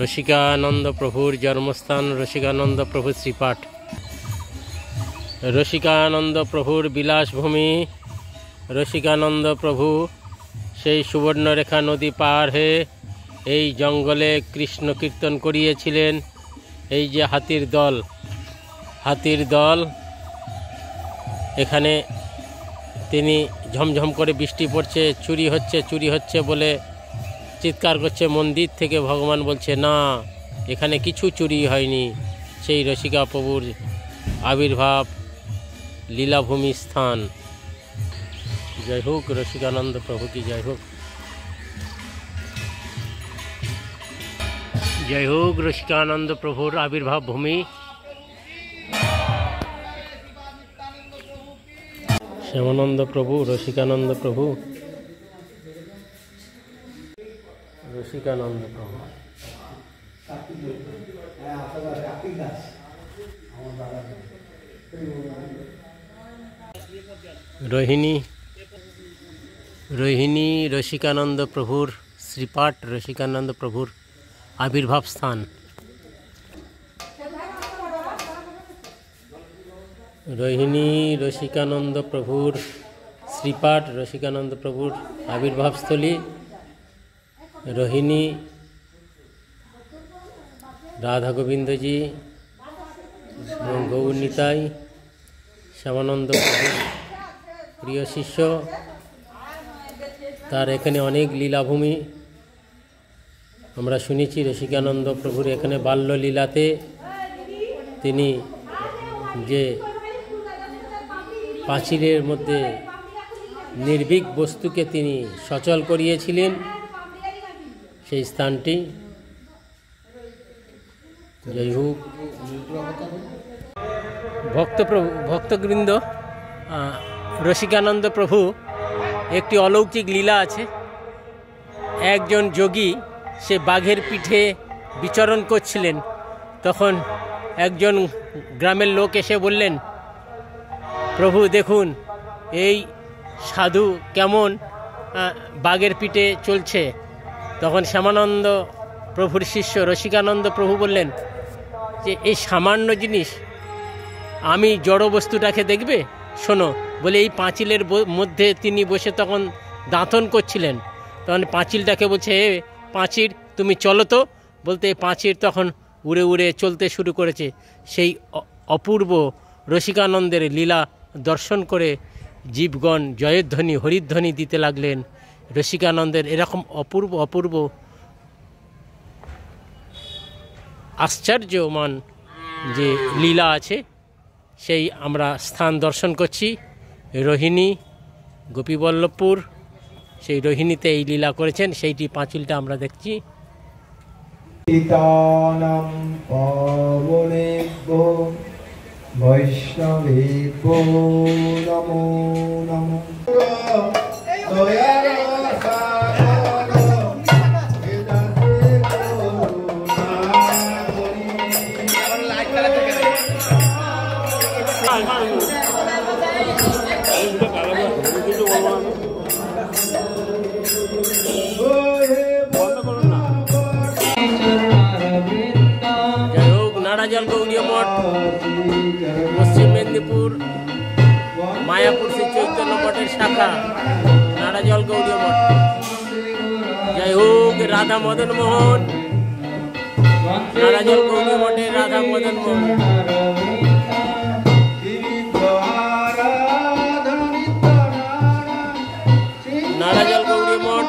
রসিকানন্দ প্রভুর জন্মস্থান রসিকানন্দ প্রভু শ্রীপাঠ। রসিকানন্দ প্রভুর বিলাসভূমি রসিকানন্দ প্রভু সেই সুবর্ণরেখা নদী পার হয়ে এই জঙ্গলে কৃষ্ণ কীর্তন করিয়েছিলেন। এই যে হাতির দল এখানে তিনি ঝমঝম করে বৃষ্টি পড়ছে, চুরি হচ্ছে বলে চিৎকার করছে। মন্দির থেকে ভগবান বলছে, না, এখানে কিছু চুরি হয়নি। সেই রসিকা প্রভুর আবির্ভাব লীলাভূমি স্থান। জয় হোক রসিকানন্দ প্রভু কি জয় হোক। জয় হোক রসিকানন্দ প্রভুর আবির্ভাব ভূমি। শ্যামানন্দ প্রভু, রসিকানন্দ প্রভু, রসিকানন্দ প্রভু। রোহিণী রসিকানন্দ প্রভুর শ্রীপাঠ রসিকানন্দ প্রভুর আবির্ভাব স্থান। রোহিণী রসিকানন্দ প্রভুর শ্রীপাঠ রসিকানন্দ প্রভুর আবির্ভাবস্থলী। রোহিণী রাধা গোবিন্দজি এবং গৌর নিতাই শ্যামানন্দ প্রভুর প্রিয় শিষ্য। তার এখানে অনেক লীলাভূমি আমরা শুনেছি। রসিকানন্দ প্রভুর এখানে বাল্যলীলাতে তিনি যে পাঁচিলের মধ্যে নির্ভীক বস্তুকে তিনি সচল করিয়েছিলেন, সেই স্থানটি। জয় হোক ভক্তবৃন্দ। রসিকানন্দ প্রভু একটি অলৌকিক লীলা আছে। একজন যোগী সে বাঘের পিঠে বিচরণ করছিলেন। তখন একজন গ্রামের লোক এসে বললেন, প্রভু দেখুন এই সাধু কেমন বাঘের পিঠে চলছে। তখন শ্যামানন্দ প্রভুর শিষ্য রসিকানন্দ প্রভু বললেন যে এই সামান্য জিনিস, আমি জড় বস্তুটাকে দেখবে, শোনো। বলে এই পাঁচিলের মধ্যে তিনি বসে তখন দাঁতন করছিলেন। তখন পাঁচিলটাকে বলছে, এ পাঁচিল তুমি চলো তো। বলতে পাঁচিল তখন উড়ে উড়ে চলতে শুরু করেছে। সেই অপূর্ব রসিকানন্দের লীলা দর্শন করে জীবগণ জয়ধ্বনি হরিধ্বনি দিতে লাগলেন। রসিকানন্দের এরকম অপূর্ব আশ্চর্যমান যে লীলা আছে, সেই আমরা স্থান দর্শন করছি। রোহিণী গোপীবল্লভপুর, সেই রোহিণীতে এই লীলা করেছেন, সেইটি পাঁচিলটা আমরা দেখছি। বৈষ্ণবেভ্যো নমো নমো। নাড়াজল গৌড়ীয় মঠ, পশ্চিম মেদিনীপুর, মায়াপুর শ্রী চৈতন্য মঠের শাখা নাড়াজল গৌড়ীয় মঠ। জয় হোক রাধা মদন মোহন, নাড়াজল গৌড়ীয় মঠের রাধা মদন মোহন। নাড়াজল গৌড়ীয় মঠ।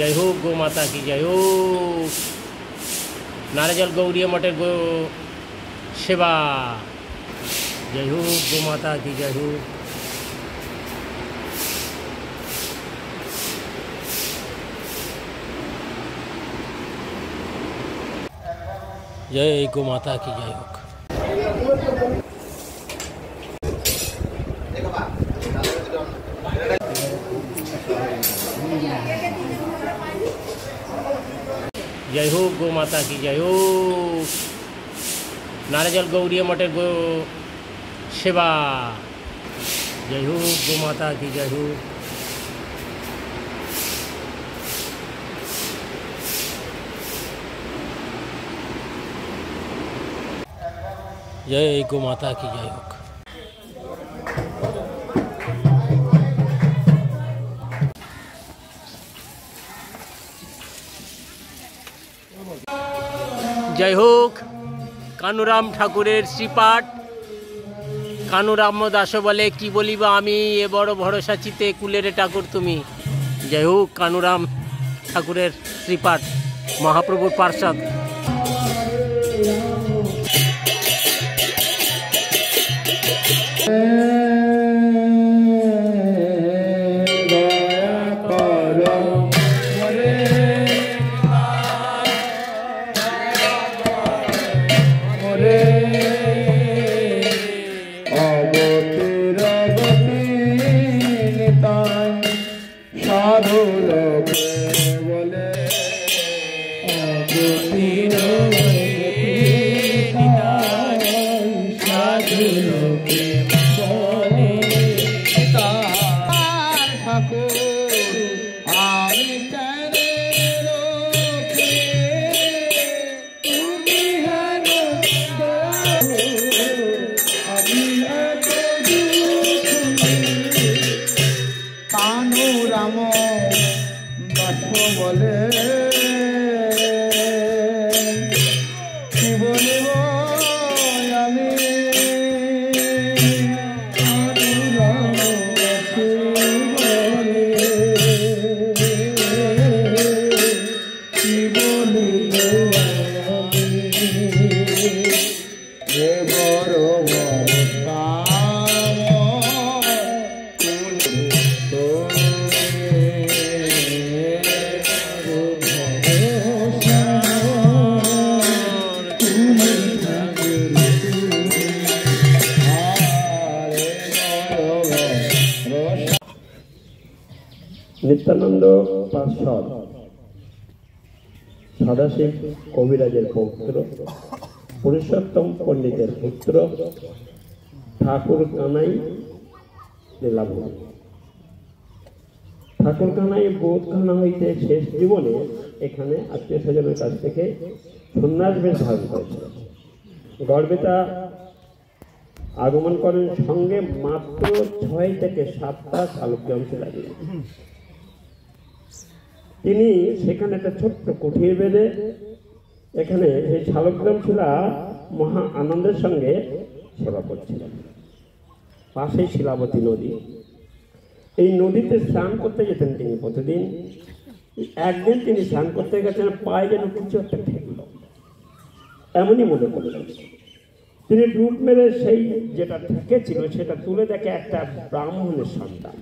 जय हो गौ माता की जय हो। नाराजल गौरी मठेर गो सेवा। जय हो गौ माता की जय हो। जय गौ माता की जय हो। जय हो गौ माता की जय हो। नाराजल गौरी मठेर गो सेवा। जय हो गौ माता की जय हो। जय गौ माता की जय हो। जय होक कानुराम ठाकुरेर श्रीपाठ। कानुराम दास बोले कि बोलिबा आमी ए बड़ भरोसा चिते कुलेरे ठाकुर तुमी। जय होक कानुराम ठाकुरेर श्रीपाठ महाप्रभुर पार्षद। नित्यानंद पार्षद सदाशिव कविराजेर पौत्र पुरुषोत्तम पंडितेर पुत्र ठाकुर कानाई लीलाभूमि। ठाकुर कानाई बोधखाना हईते शेष जीवने एखाने आत्मीय स्वजनेर काछ थेके सन्यास बेश धारण करेछिलेन। गड़बेता आगमन करें संगे मात्र 6 থেকে 7টা শালগ্রাম শিলা দিয়ে। তিনি সেখানে একটা ছোট্ট কুঠির বেঁধে এখানে এই শালগ্রাম শিলা মহা আনন্দের সঙ্গে সেবা করছিলেন। পাশেই শিলাবতী নদী। এই নদীতে স্নান করতে যেতেন তিনি প্রতিদিন। একদিন তিনি স্নান করতে গেছেন, পায়ে যেন কিছু একটা ঠেকলো, এমনই মনে করলেন। তিনি ডুব মেরে সেই যেটা ঠেকেছিল সেটা তুলে দেখে একটা ব্রাহ্মণের সন্তান।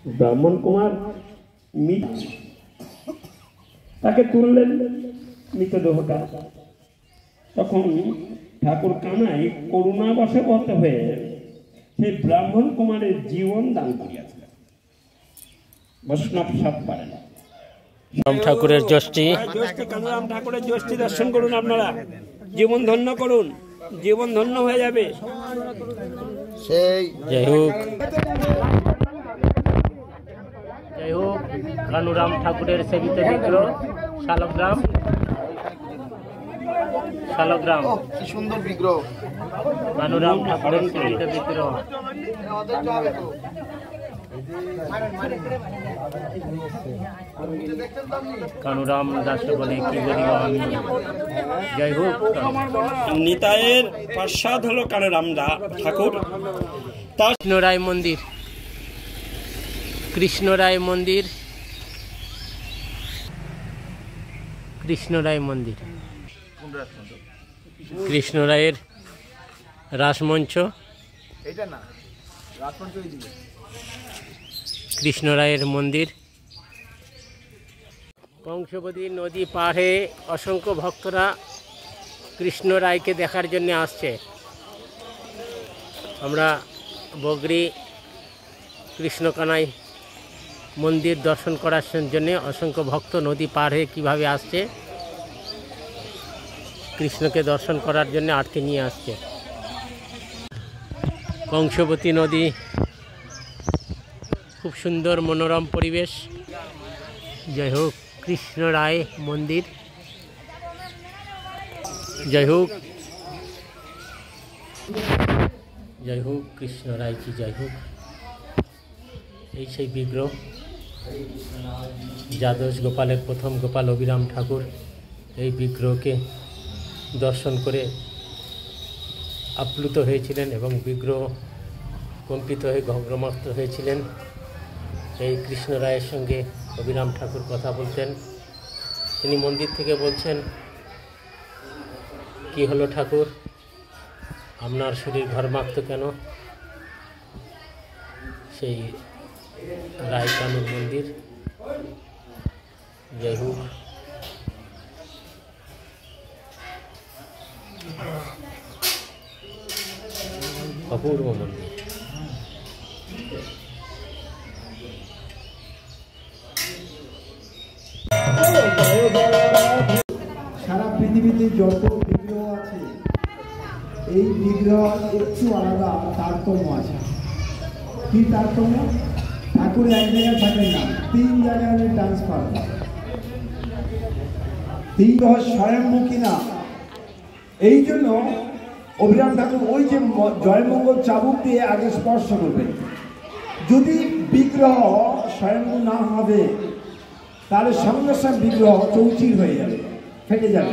ব্রাহ্মণ কুমার তাকে তুললেন মৃতদেহটা। তখন ঠাকুর কানাই করুণাবশবর্ত হয়ে সেই ব্রাহ্মণ কুমারের জীবন দান করিয়াছিলেন। বৈষ্ণব সব পারে না। রাম ঠাকুরের জ্যৈষ্ঠী কানুরাম ঠাকুরের জ্যৈষ্ঠী দর্শন করুন, আপনারা জীবন ধন্য করুন, জীবন ধন্য হয়ে যাবে। সেই জয় হোক, জয় হোক কানুরাম ঠাকুরের সেবিত বিগ্রহ শালগ্রাম। শালগ্রাম কি সুন্দর বিগ্রহ। কানুরাম ঠাকুরের পূজিত বিগ্রহ। কানুরাম দাস বলে কি বলিব আমি। যাই হোক, নিতাইয়ের পাশ্চাদ হলো কানুরাম ঠাকুর। কৃষ্ণরায় মন্দির, কৃষ্ণরায় মন্দির, কৃষ্ণরায় মন্দির, কৃষ্ণরায়ের রাসমঞ্চ, কৃষ্ণরায়ের মন্দির। কংসবতী নদী পাড়ে অসংখ্য ভক্তরা কৃষ্ণরায়কে দেখার জন্য আসছে। আমরা বগরি কৃষ্ণকানাই মন্দির দর্শন করার জন্য অসংখ্য ভক্ত নদী পার হয়ে কীভাবে আসছে, কৃষ্ণকে দর্শন করার জন্য আরতি নিয়ে আসছে। কংসবতী নদী, খুব সুন্দর মনোরম পরিবেশ। যাই হোক, কৃষ্ণরায় মন্দির, যাই হোক, যাই হোক, কৃষ্ণরায় কি যাই হোক। এই সেই বিগ্রহ, দ্বাদশ গোপালের প্রথম গোপাল অভিরাম ঠাকুর এই বিগ্রহকে দর্শন করে আপ্লুত হয়েছিলেন এবং বিগ্রহ কম্পিত হয়ে গগ্রমাক্ত হয়েছিলেন। এই কৃষ্ণরায়ের সঙ্গে অভিরাম ঠাকুর কথা বলতেন। তিনি মন্দির থেকে বলছেন, কি হলো ঠাকুর, আপনার শরীর ঘর্মাক্ত কেন? সেই রায়কানুর মন্দির। যাই হোক, অপূর্ব মন্দির। সারা পৃথিবীতে যত বিগ্রহ আছে, এই বিগ্রহ একটু আলাদা তারতম্য আছে। কি তারতম্য? ঠাকুর এক জায়গায় থাকেন না, 3 জায়গায় ট্রান্সফার। 3 গ্রহ স্বয়ংমুখী না। এই জন্য অভিরাম ঠাকুর ওই যে জয়মঙ্গল চাবুক দিয়ে আগে স্পর্শ করবেন। যদি বিগ্রহ স্বয়ংভূ না হবে তাহলে সঙ্গে সঙ্গে বিগ্রহ চৌচির হয়ে যাবে, ফেটে যাবে।